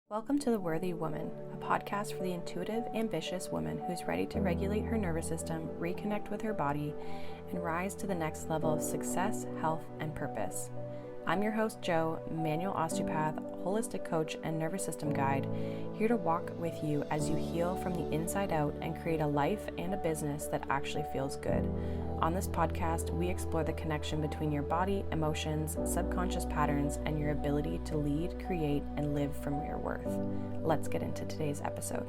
Welcome to The Worthy Woman, a podcast for the intuitive, ambitious woman who's ready to regulate her nervous system, reconnect with her body, and rise to the next level of success, health, and purpose. I'm your host, Jo, manual osteopath, holistic coach, and nervous system guide, here to walk with you as you heal from the inside out and create a life and a business that actually feels good. On this podcast, we explore the connection between your body, emotions, subconscious patterns, and your ability to lead, create, and live from your worth. Let's get into today's episode.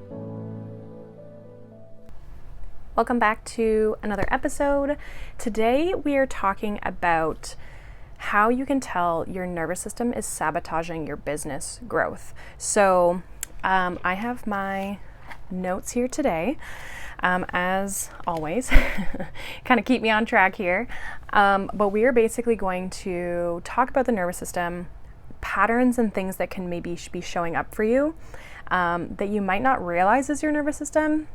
Welcome back to another episode. Today, we are talking about how you can tell your nervous system is sabotaging your business growth. So I have my notes here today, as always, kind of keep me on track here. But we are basically going to talk about the nervous system, patterns and things that can maybe be showing up for you that you might not realize is your nervous system.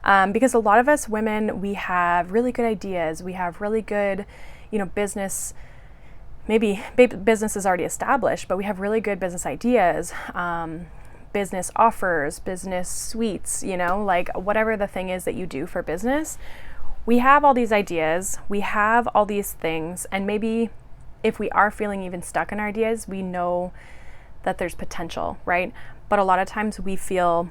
Because a lot of us women, we have really good ideas. We have really good, business. Maybe business is already established, but we have really good business ideas, business offers, business suites, like whatever the thing is that you do for business. We have all these ideas, we have all these things, and maybe if we are feeling even stuck in our ideas, we know that there's potential, right? But a lot of times we feel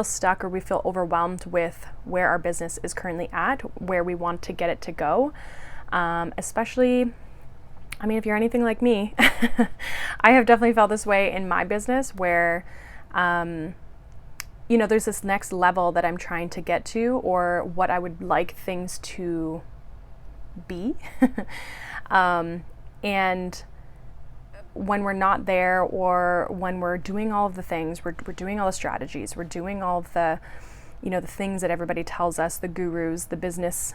stuck or we feel overwhelmed with where our business is currently at, where we want to get it to go, especially if you're anything like me, I have definitely felt this way in my business where, there's this next level that I'm trying to get to, or what I would like things to be. And when we're not there, or when we're doing all of the things, we're doing all the strategies, we're doing all of the, the things that everybody tells us, the gurus, the business,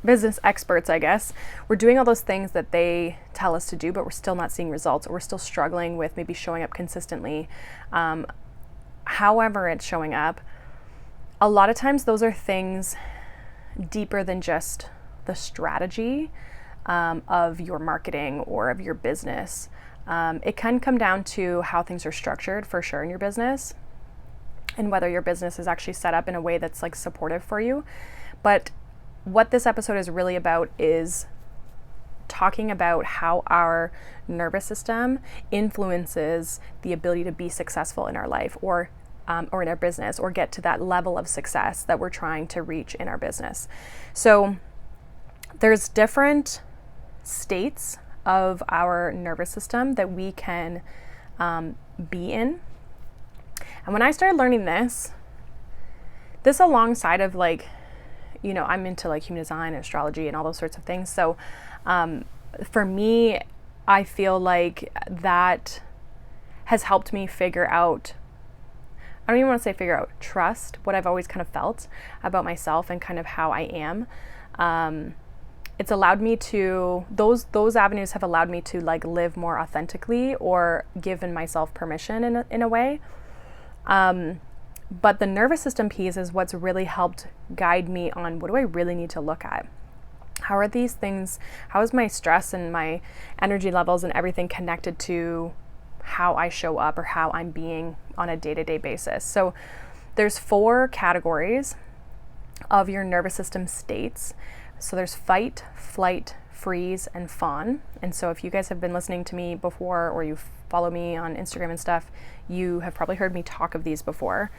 business experts, I guess. We're doing all those things that they tell us to do, but we're still not seeing results, or we're still struggling with maybe showing up consistently. However it's showing up, a lot of times those are things deeper than just the strategy of your marketing or of your business. It can come down to how things are structured for sure in your business, and whether your business is actually set up in a way that's like supportive for you. But what this episode is really about is talking about how our nervous system influences the ability to be successful in our life, or in our business, or get to that level of success that we're trying to reach in our business. So there's different states of our nervous system that we can be in. And when I started learning this alongside of I'm into human design and astrology and all those sorts of things. So for me, I feel like that has helped me figure out, I don't even want to say figure out, trust what I've always kind of felt about myself and kind of how I am. It's allowed me to, those avenues have allowed me to live more authentically, or given myself permission in a way. But the nervous system piece is what's really helped guide me on, what do I really need to look at? How are these things, how is my stress and my energy levels and everything connected to how I show up, or how I'm being on a day-to-day basis? So there's 4 categories of your nervous system states. So there's fight, flight, freeze, and fawn. And so if you guys have been listening to me before, or you follow me on Instagram and stuff, you have probably heard me talk of these before.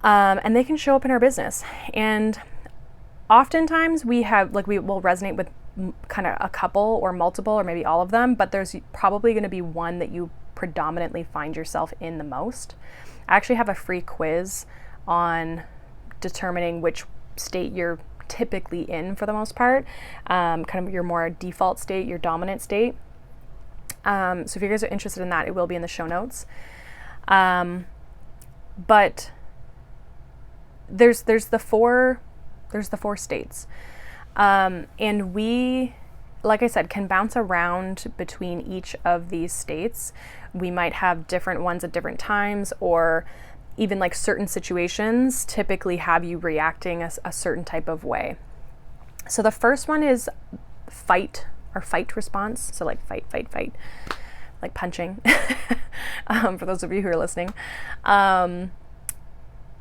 And they can show up in our business. And oftentimes we will resonate with kind of a couple or multiple, or maybe all of them, but there's probably going to be one that you predominantly find yourself in the most. I actually have a free quiz on determining which state you're typically in for the most part, kind of your more default state, your dominant state. So if you guys are interested in that, it will be in the show notes. But there's the four states, and we, like I said, can bounce around between each of these states. We might have different ones at different times, or even certain situations typically have you reacting a certain type of way. So the first one is fight, or fight response. So fight, like punching, for those of you who are listening.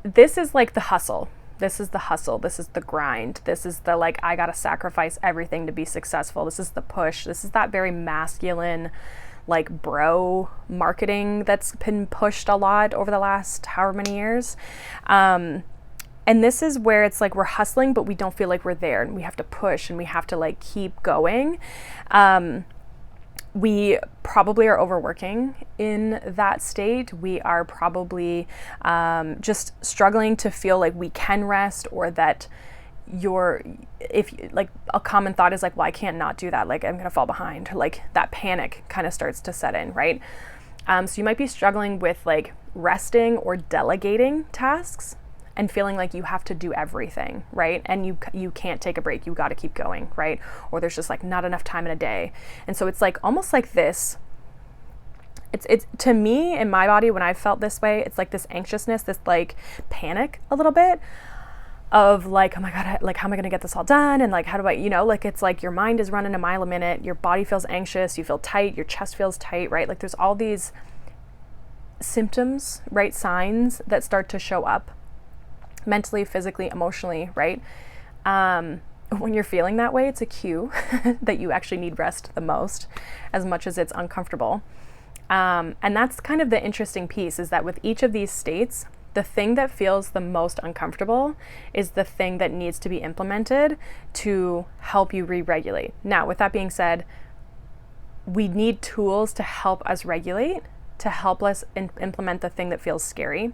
This is like the hustle. This is the hustle. This is the grind. This is the like, I gotta sacrifice everything to be successful. This is the push. This is that very masculine, like bro marketing that's been pushed a lot over the last however many years. And this is where it's like we're hustling, but we don't feel like we're there, and we have to push and we have to like keep going. We probably are overworking in that state. We are probably just struggling to feel like we can rest, or that if like a common thought is like, well, I can't not do that. Like I'm gonna fall behind. Like that panic kind of starts to set in, right? So you might be struggling with like resting or delegating tasks and feeling like you have to do everything, right? And you can't take a break. You got to keep going, right? Or there's just like not enough time in a day. And so it's like almost like this. It's to me in my body when I've felt this way, it's like this anxiousness, this like panic a little bit of like, oh my God, like how am I going to get this all done? And like, how do I, like it's like your mind is running a mile a minute. Your body feels anxious. You feel tight. Your chest feels tight, right? Like there's all these symptoms, right? Signs that start to show up mentally, physically, emotionally, right? When you're feeling that way, it's a cue that you actually need rest the most, as much as it's uncomfortable. And that's kind of the interesting piece, is that with each of these states, the thing that feels the most uncomfortable is the thing that needs to be implemented to help you re-regulate. Now, with that being said, we need tools to help us regulate, to help us implement the thing that feels scary.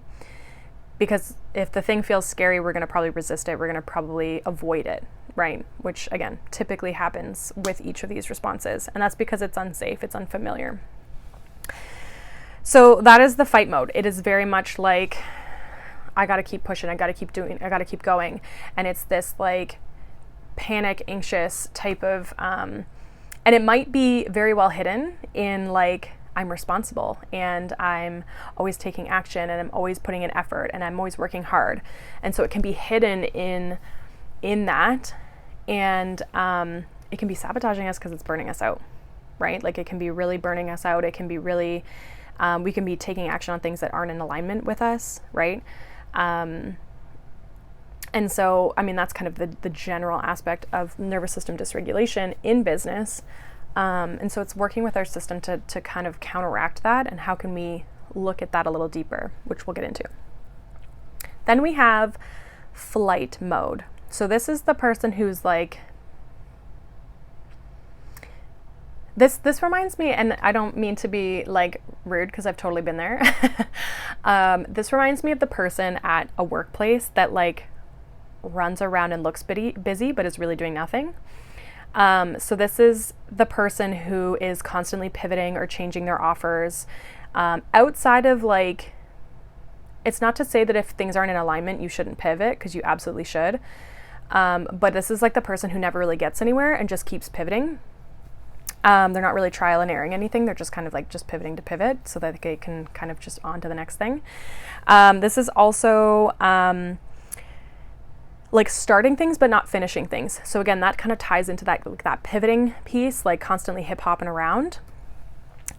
Because if the thing feels scary, we're going to probably resist it. We're going to probably avoid it, right? Which, again, typically happens with each of these responses. And that's because it's unsafe, it's unfamiliar. So that is the fight mode. It is very much like, I got to keep pushing. I got to keep doing, I got to keep going. And it's this like panic, anxious type of, and it might be very well hidden in like, I'm responsible and I'm always taking action and I'm always putting in effort and I'm always working hard. And so it can be hidden in that, and it can be sabotaging us because it's burning us out, right? Like it can be really burning us out. It can be really, we can be taking action on things that aren't in alignment with us, right? And so, I mean, that's kind of the general aspect of nervous system dysregulation in business. And so it's working with our system to kind of counteract that, and how can we look at that a little deeper, which we'll get into. Then we have flight mode. So this is the person who's like, this reminds me, and I don't mean to be like rude because I've totally been there. This reminds me of the person at a workplace that like runs around and looks busy, but is really doing nothing. So this is the person who is constantly pivoting or changing their offers, outside of like, it's not to say that if things aren't in alignment, you shouldn't pivot, because you absolutely should. But this is like the person who never really gets anywhere and just keeps pivoting. They're not really trial and erroring anything. They're just kind of like just pivoting to pivot so that they can kind of just on to the next thing. This is also, like starting things but not finishing things. So again, that kind of ties into that pivoting piece, like constantly hip hopping around.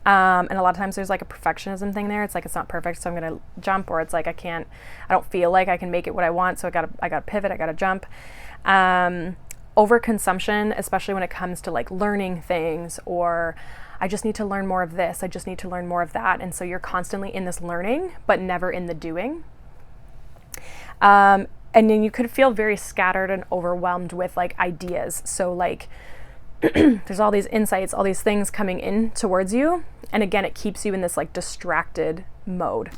And a lot of times there's like a perfectionism thing there. It's like, it's not perfect, so I'm gonna jump, or it's like I don't feel like I can make it what I want, so I gotta pivot, I gotta jump. Overconsumption, especially when it comes to like learning things, or I just need to learn more of this, I just need to learn more of that. And so you're constantly in this learning, but never in the doing. And then you could feel very scattered and overwhelmed with like ideas. So like there's all these insights, all these things coming in towards you. And again, it keeps you in this like distracted mode.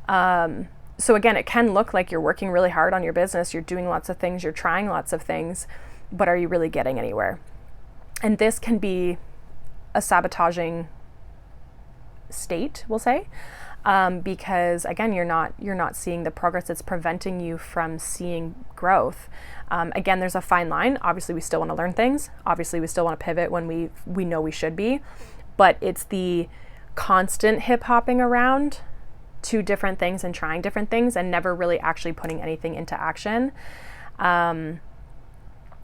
So again, it can look like you're working really hard on your business. You're doing lots of things, you're trying lots of things, but are you really getting anywhere? And this can be a sabotaging state, we'll say. Because again, you're not seeing the progress. It's preventing you from seeing growth. Again, there's a fine line. Obviously, we still want to learn things. Obviously, we still want to pivot when we know we should be. But it's the constant hip hopping around to different things and trying different things and never really actually putting anything into action. I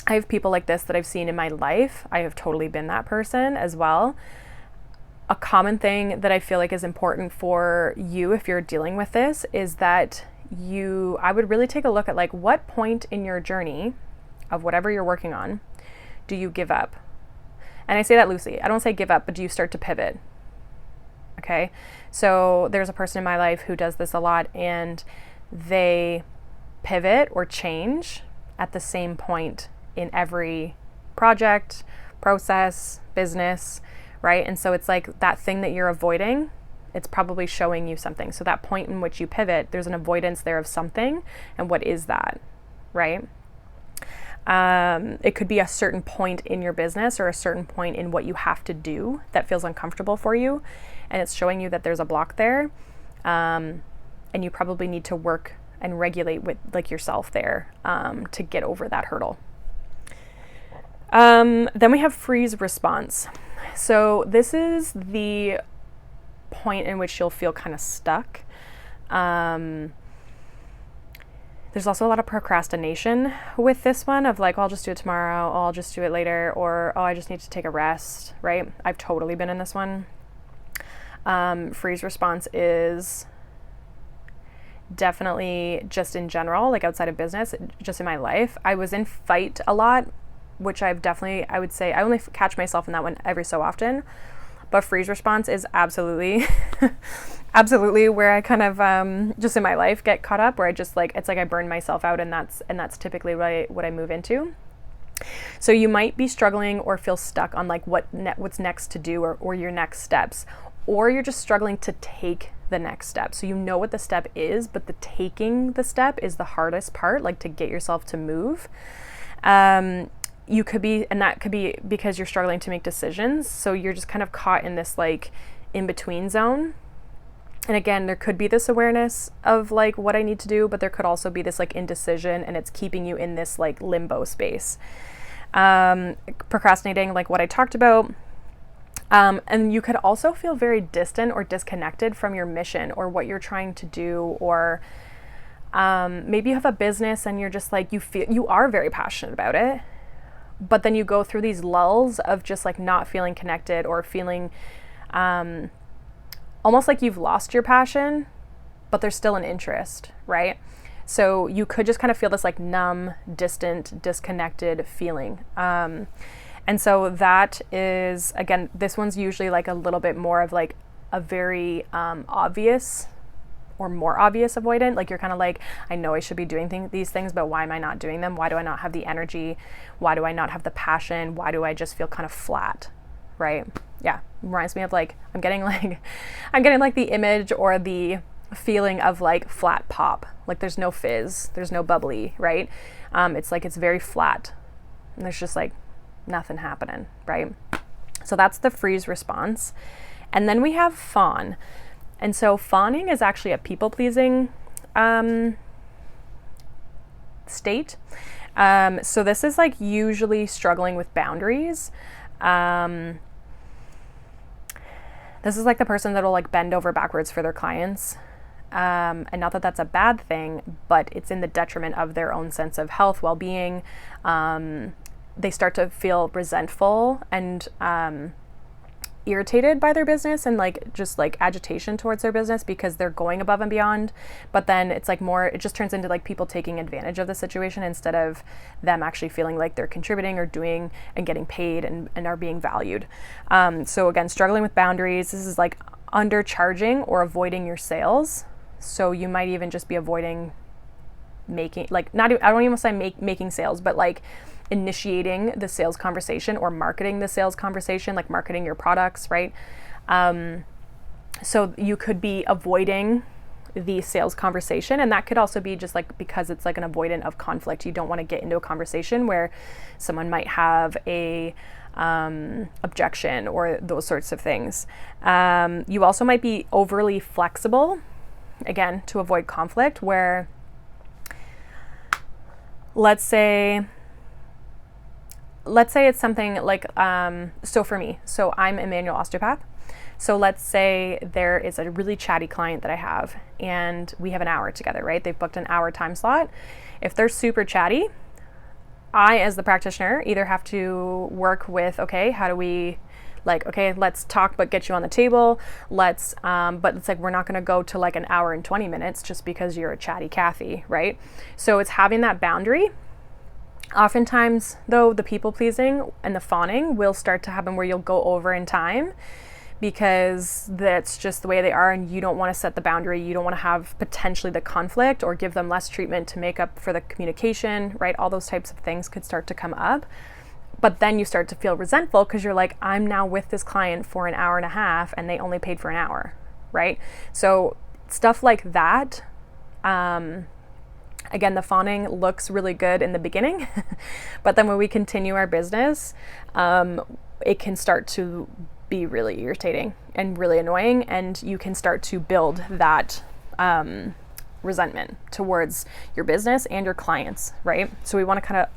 have people like this that I've seen in my life. I have totally been that person as well. a common thing that I feel like is important for you if you're dealing with this is that I would really take a look at like what point in your journey of whatever you're working on do you give up? And I say that loosely. I don't say give up, but do you start to pivot? Okay. So there's a person in my life who does this a lot, and they pivot or change at the same point in every project, process, business, right? And so it's like that thing that you're avoiding, it's probably showing you something. So that point in which you pivot, there's an avoidance there of something. And what is that, right? It could be a certain point in your business or a certain point in what you have to do that feels uncomfortable for you. And it's showing you that there's a block there. And you probably need to work and regulate with like yourself there to get over that hurdle. Then we have freeze response. So this is the point in which you'll feel kind of stuck. There's also a lot of procrastination with this one of like, oh, I'll just do it tomorrow, oh, I'll just do it later, or oh, I just need to take a rest, right? I've totally been in this one. Freeze response is definitely just in general, like outside of business, just in my life. I was in fight a lot, which I would say I only catch myself in that one every so often. But freeze response is absolutely, absolutely where I kind of just in my life get caught up, where I just like, it's like I burn myself out, and that's typically what I move into. So you might be struggling or feel stuck on like what's next to do or your next steps, or you're just struggling to take the next step. So you know what the step is, but the taking the step is the hardest part, like to get yourself to move. You could be, and that could be because you're struggling to make decisions. So you're just kind of caught in this like in-between zone. And again, there could be this awareness of like what I need to do, but there could also be this like indecision, and it's keeping you in this like limbo space. Procrastinating, like what I talked about. And you could also feel very distant or disconnected from your mission or what you're trying to do, or maybe you have a business and you're just like, you are very passionate about it, but then you go through these lulls of just like not feeling connected or feeling almost like you've lost your passion, but there's still an interest, right? So you could just kind of feel this like numb, distant, disconnected feeling. And so that is, again, this one's usually like a little bit more of like a very obvious or more obvious avoidant. Like you're kind of like, I know I should be doing these things, but why am I not doing them? Why do I not have the energy? Why do I not have the passion? Why do I just feel kind of flat, right? Yeah, reminds me of like, I'm getting like the image or the feeling of like flat pop. Like there's no fizz, there's no bubbly, right? It's like, it's very flat and there's just like nothing happening, right? So that's the freeze response. And then we have fawn. And so fawning is actually a people-pleasing state. So this is like usually struggling with boundaries. This is like the person that'll like bend over backwards for their clients. And not that that's a bad thing, but it's in the detriment of their own sense of health, well-being. They start to feel resentful and irritated by their business, and like just like agitation towards their business because they're going above and beyond. But then it's like more, it just turns into like people taking advantage of the situation instead of them actually feeling like they're contributing or doing and getting paid and are being valued. So again, struggling with boundaries. This is like undercharging or avoiding your sales. So you might even just be avoiding making, like not, I don't even say making sales, but like initiating the sales conversation or marketing the sales conversation, like marketing your products, right? So you could be avoiding the sales conversation, and that could also be just like because it's like an avoidant of conflict. You don't want to get into a conversation where someone might have a objection or those sorts of things. You also might be overly flexible, again, to avoid conflict, where let's say it's something like, so for me, so I'm a manual osteopath. So let's say there is a really chatty client that I have, and we have an hour together, right? They've booked an hour time slot. If they're super chatty, I, as the practitioner, either have to work with, okay, how do we Like, okay, let's talk, but get you on the table. But it's like, we're not going to go to like an hour and 20 minutes just because you're a chatty Cathy, right? So it's having that boundary. Oftentimes, though, the people pleasing and the fawning will start to happen where you'll go over in time, because that's just the way they are, and you don't want to set the boundary. You don't want to have potentially the conflict or give them less treatment to make up for the communication, right? All those types of things could start to come up. But then you start to feel resentful because you're like, I'm now with this client for an hour and a half and they only paid for an hour, right? So stuff like that. Again, the fawning looks really good in the beginning, but then when we continue our business, it can start to be really irritating and really annoying, and you can start to build that resentment towards your business and your clients, right? So we want to kind of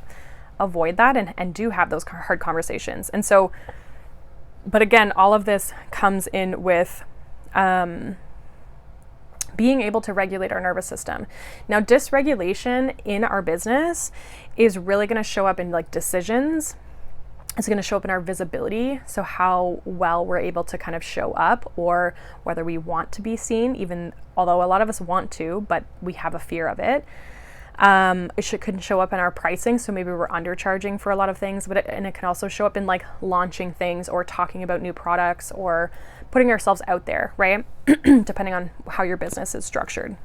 avoid that and do have those hard conversations. And so, but again, all of this comes in with being able to regulate our nervous system. Now, dysregulation in our business is really going to show up in like decisions. It's going to show up in our visibility. So how well we're able to kind of show up, or whether we want to be seen, even although a lot of us want to, but we have a fear of it. It could show up in our pricing. So maybe we're undercharging for a lot of things, but it can also show up in like launching things or talking about new products or putting ourselves out there, right? Depending on how your business is structured.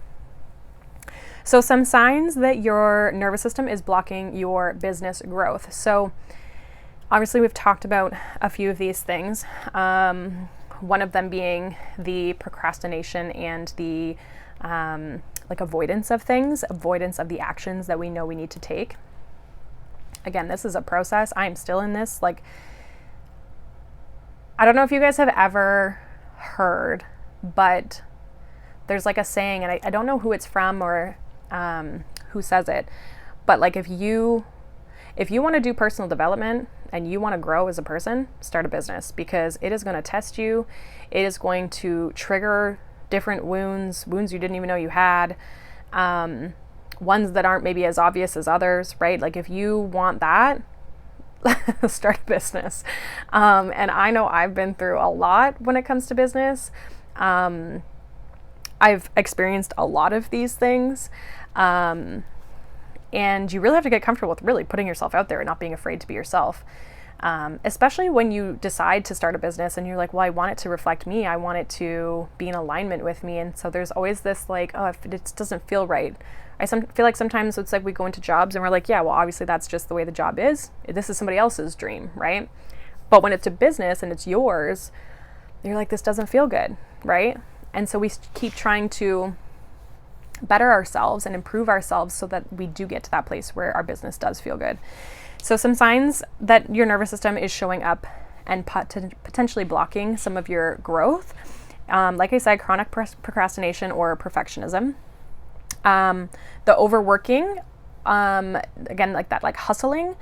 So some signs that your nervous system is blocking your business growth. So obviously we've talked about a few of these things. One of them being the procrastination and the like avoidance of things, avoidance of the actions that we know we need to take. Again, this is a process. I am still in this. Like, I don't know if you guys have ever heard, but there's like a saying, and I don't know who it's from or who says it, but like if you want to do personal development and you want to grow as a person, start a business, because it is going to test you. It is going to trigger different wounds you didn't even know you had, ones that aren't maybe as obvious as others, right? Like if you want that, start a business. And I know I've been through a lot when it comes to business. I've experienced a lot of these things. And you really have to get comfortable with really putting yourself out there and not being afraid to be yourself. Especially when you decide to start a business and you're like, well, I want it to reflect me. I want it to be in alignment with me. And so there's always this like, oh, if it doesn't feel right. I feel like sometimes it's like we go into jobs and we're like, yeah, well, obviously that's just the way the job is. This is somebody else's dream, right? But when it's a business and it's yours, you're like, this doesn't feel good, right? And so we keep trying to better ourselves and improve ourselves so that we do get to that place where our business does feel good. So some signs that your nervous system is showing up and potentially blocking some of your growth. Like I said, chronic procrastination or perfectionism. The overworking, again, like that, like hustling,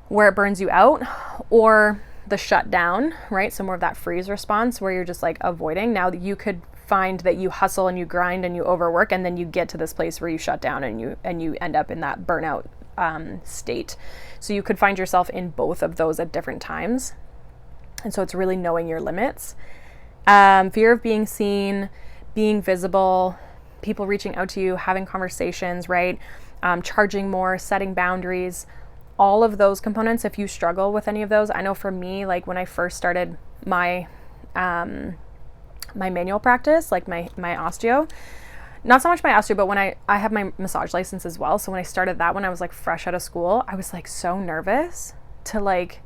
where it burns you out, or the shutdown, right? So more of that freeze response where you're just like avoiding. Now you could find that you hustle and you grind and you overwork, and then you get to this place where you shut down and you end up in that burnout state. So you could find yourself in both of those at different times. And so it's really knowing your limits. Fear of being seen, being visible, people reaching out to you, having conversations, right? Charging more, setting boundaries, all of those components. If you struggle with any of those, I know for me, like when I first started my manual practice, like my osteo, not so much my osteo, but when I have my massage license as well. So when I started that, when I was like fresh out of school, I was like so nervous to like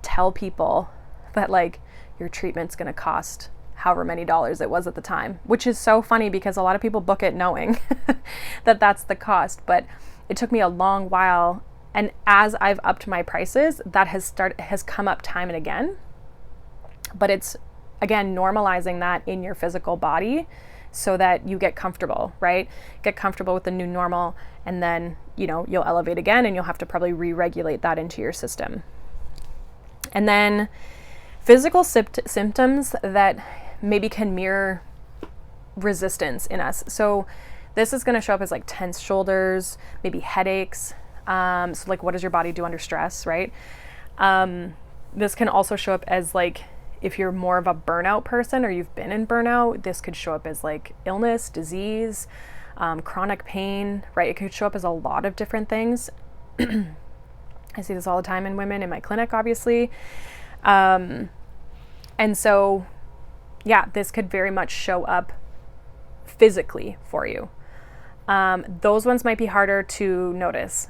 tell people that like your treatment's going to cost however many dollars it was at the time, which is so funny because a lot of people book it knowing that that's the cost. But it took me a long while. And as I've upped my prices, that has come up time and again. But it's, again, normalizing that in your physical body so that you get comfortable, right? Get comfortable with the new normal, and then, you'll elevate again, and you'll have to probably re-regulate that into your system. And then physical symptoms that maybe can mirror resistance in us. So this is going to show up as like tense shoulders, maybe headaches. So like, what does your body do under stress, right? This can also show up as like, if you're more of a burnout person or you've been in burnout, this could show up as like illness, disease, chronic pain, right? It could show up as a lot of different things. I see this all the time in women in my clinic, obviously. And so, yeah, this could very much show up physically for you. Those ones might be harder to notice,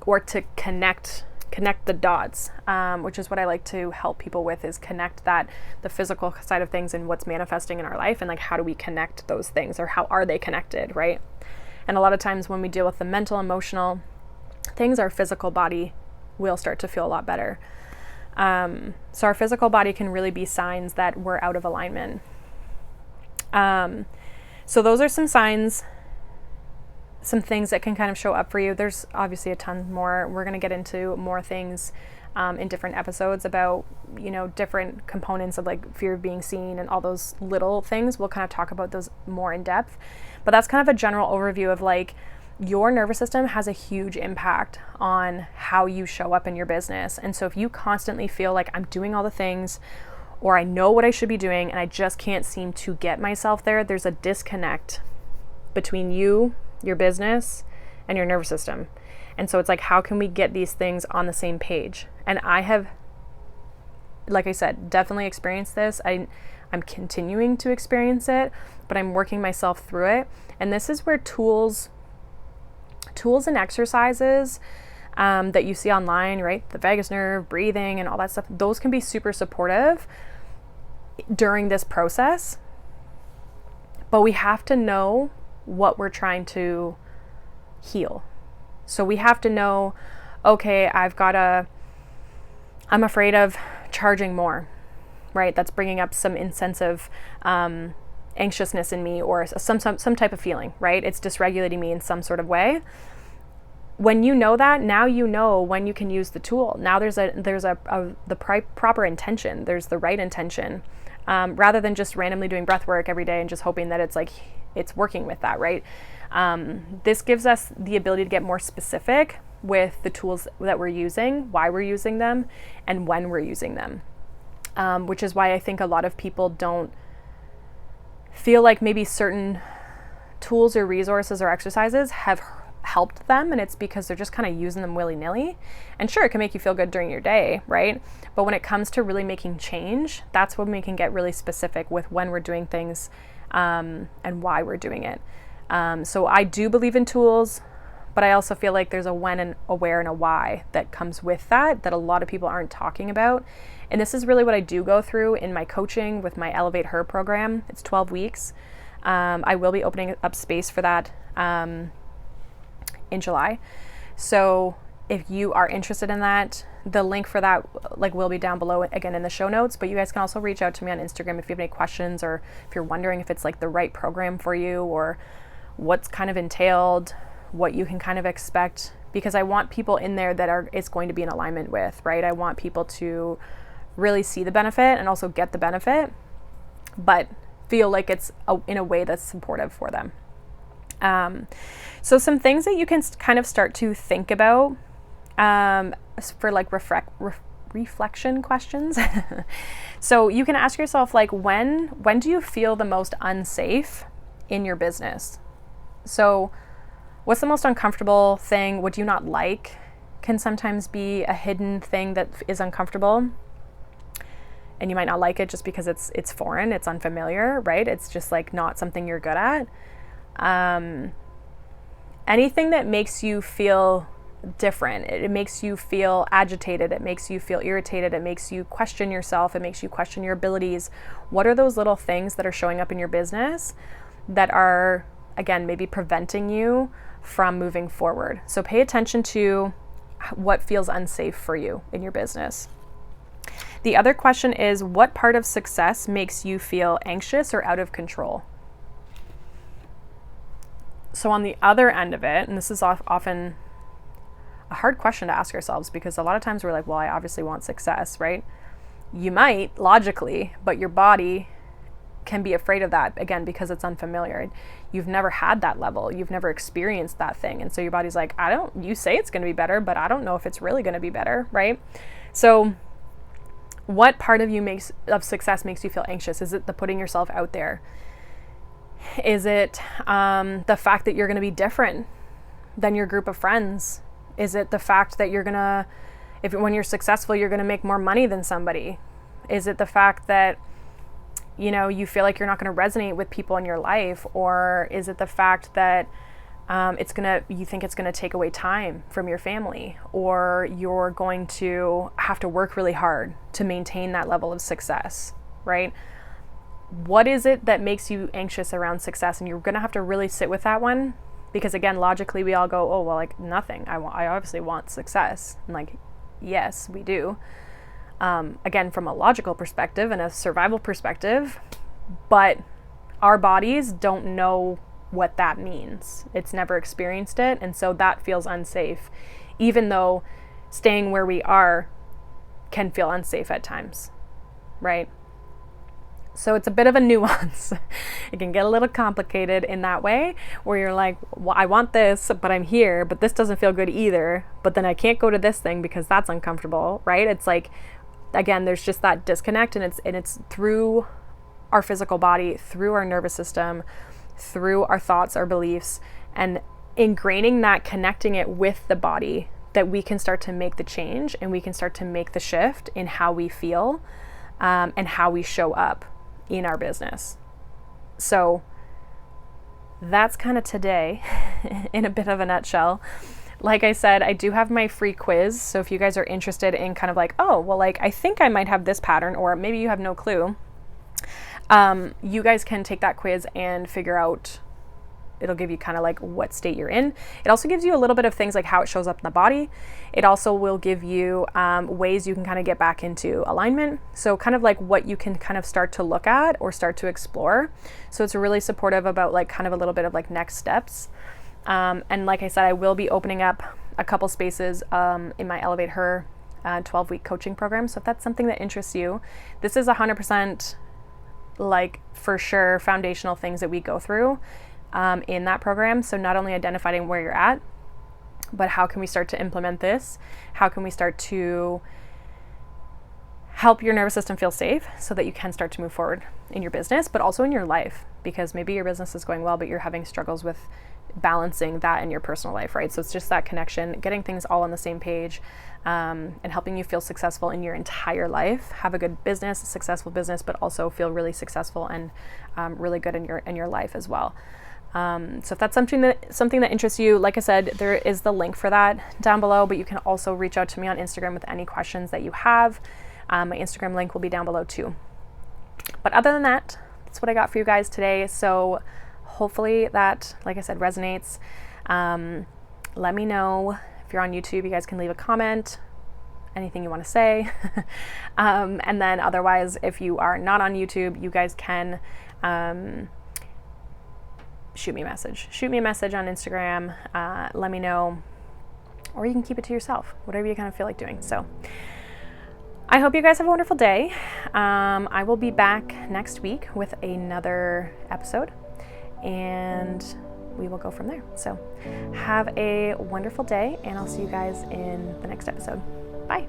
or to connect the dots, which is what I like to help people with, is connect the physical side of things and what's manifesting in our life, and like, how do we connect those things, or how are they connected, right? And a lot of times when we deal with the mental, emotional things, our physical body will start to feel a lot better. So our physical body can really be signs that we're out of alignment. So those are some signs, some things that can kind of show up for you. There's obviously a ton more. We're going to get into more things in different episodes about, different components of like fear of being seen and all those little things. We'll kind of talk about those more in depth. But that's kind of a general overview of like, your nervous system has a huge impact on how you show up in your business. And so if you constantly feel like, I'm doing all the things, or I know what I should be doing and I just can't seem to get myself there, there's a disconnect between you, your business, and your nervous system. And so it's like, how can we get these things on the same page? And I have, like I said, definitely experienced this. I'm continuing to experience it, but I'm working myself through it. And this is where tools and exercises that you see online, right? The vagus nerve, breathing, and all that stuff, those can be super supportive during this process. But we have to know what we're trying to heal. So we have to know, okay, I'm afraid of charging more, right? That's bringing up some insensitive anxiousness in me, or some type of feeling, right? It's dysregulating me in some sort of way. When you know that, now you know when you can use the tool. Now there's the proper intention. There's the right intention, rather than just randomly doing breath work every day and just hoping that it's working with that, right? This gives us the ability to get more specific with the tools that we're using, why we're using them, and when we're using them, which is why I think a lot of people don't feel like maybe certain tools or resources or exercises have helped them, and it's because they're just kind of using them willy-nilly. And sure, it can make you feel good during your day, right? But when it comes to really making change, that's when we can get really specific with when we're doing things and why we're doing it. So I do believe in tools, but I also feel like there's a when and a where and a why that comes with that a lot of people aren't talking about. And this is really what I do go through in my coaching with my Elevate Her program. It's 12 weeks. I will be opening up space for that in July. So if you are interested in that, the link for that will be down below again in the show notes, but you guys can also reach out to me on Instagram if you have any questions, or if you're wondering if it's like the right program for you, or what's kind of entailed, what you can kind of expect, because I want people in there that it's going to be in alignment with, right? I want people to really see the benefit and also get the benefit, but feel like it's in a way that's supportive for them. So some things that you can kind of start to think about for like reflection questions. So you can ask yourself, like, when do you feel the most unsafe in your business? So what's the most uncomfortable thing? What do you not like can sometimes be a hidden thing that is uncomfortable. And you might not like it just because it's foreign, it's unfamiliar, right? It's just like not something you're good at. Anything that makes you feel different, it makes you feel agitated, it makes you feel irritated, it makes you question yourself, it makes you question your abilities. What are those little things that are showing up in your business that are, again, maybe preventing you from moving forward? So pay attention to what feels unsafe for you in your business. The other question is, what part of success makes you feel anxious or out of control? So on the other end of it, and this is often a hard question to ask ourselves, because a lot of times we're like, well, I obviously want success, right? You might logically, but your body can be afraid of that, again, because it's unfamiliar. You've never had that level. You've never experienced that thing. And so your body's like, you say it's going to be better, but I don't know if it's really going to be better, right? So What part of success makes you feel anxious? Is it the putting yourself out there? Is it the fact that you're going to be different than your group of friends? Is it the fact that when you're successful, you're going to make more money than somebody? Is it the fact that, you feel like you're not going to resonate with people in your life? Or is it the fact that you think it's going to take away time from your family, or you're going to have to work really hard to maintain that level of success, right? What is it that makes you anxious around success? And you're going to have to really sit with that one, because again, logically we all go, oh, well, like nothing. I obviously want success. And like, yes, we do. Again, from a logical perspective and a survival perspective, but our bodies don't know what that means. It's never experienced it. And so that feels unsafe, even though staying where we are can feel unsafe at times, right? So it's a bit of a nuance. It can get a little complicated in that way, where you're like, well, I want this, but I'm here, but this doesn't feel good either. But then I can't go to this thing because that's uncomfortable, right? It's like, again, there's just that disconnect, and it's through our physical body, through our nervous system, through our thoughts, our beliefs, and ingraining that, connecting it with the body, that we can start to make the change, and we can start to make the shift in how we feel and how we show up in our business. So that's kind of today in a bit of a nutshell. Like I said, I do have my free quiz. So if you guys are interested in kind of like, oh, well, like I think I might have this pattern, or maybe you have no clue, you guys can take that quiz and figure out, it'll give you kind of like what state you're in. It also gives you a little bit of things like how it shows up in the body. It also will give you ways you can kind of get back into alignment. So kind of like what you can kind of start to look at or start to explore. So it's really supportive about like kind of a little bit of like next steps. And like I said, I will be opening up a couple spaces in my Elevate Her 12-week coaching program. So if that's something that interests you, this is 100% like for sure foundational things that we go through in that program. So not only identifying where you're at, but how can we start to implement this? How can we start to help your nervous system feel safe so that you can start to move forward in your business, but also in your life? Because maybe your business is going well, but you're having struggles with balancing that in your personal life, right? So it's just that connection, getting things all on the same page, and helping you feel successful in your entire life, have a good business, a successful business, but also feel really successful and really good in your life as well. So if that's something that interests you, like I said, there is the link for that down below, but you can also reach out to me on Instagram with any questions that you have. My Instagram link will be down below too. But other than that, that's what I got for you guys today. So hopefully that, like I said, resonates. Let me know if you're on YouTube. You guys can leave a comment, anything you want to say. And then otherwise, if you are not on YouTube, you guys can shoot me a message. Shoot me a message on Instagram. Let me know, or you can keep it to yourself, whatever you kind of feel like doing. So I hope you guys have a wonderful day. I will be back next week with another episode, and we will go from there. So have a wonderful day, and I'll see you guys in the next episode. Bye.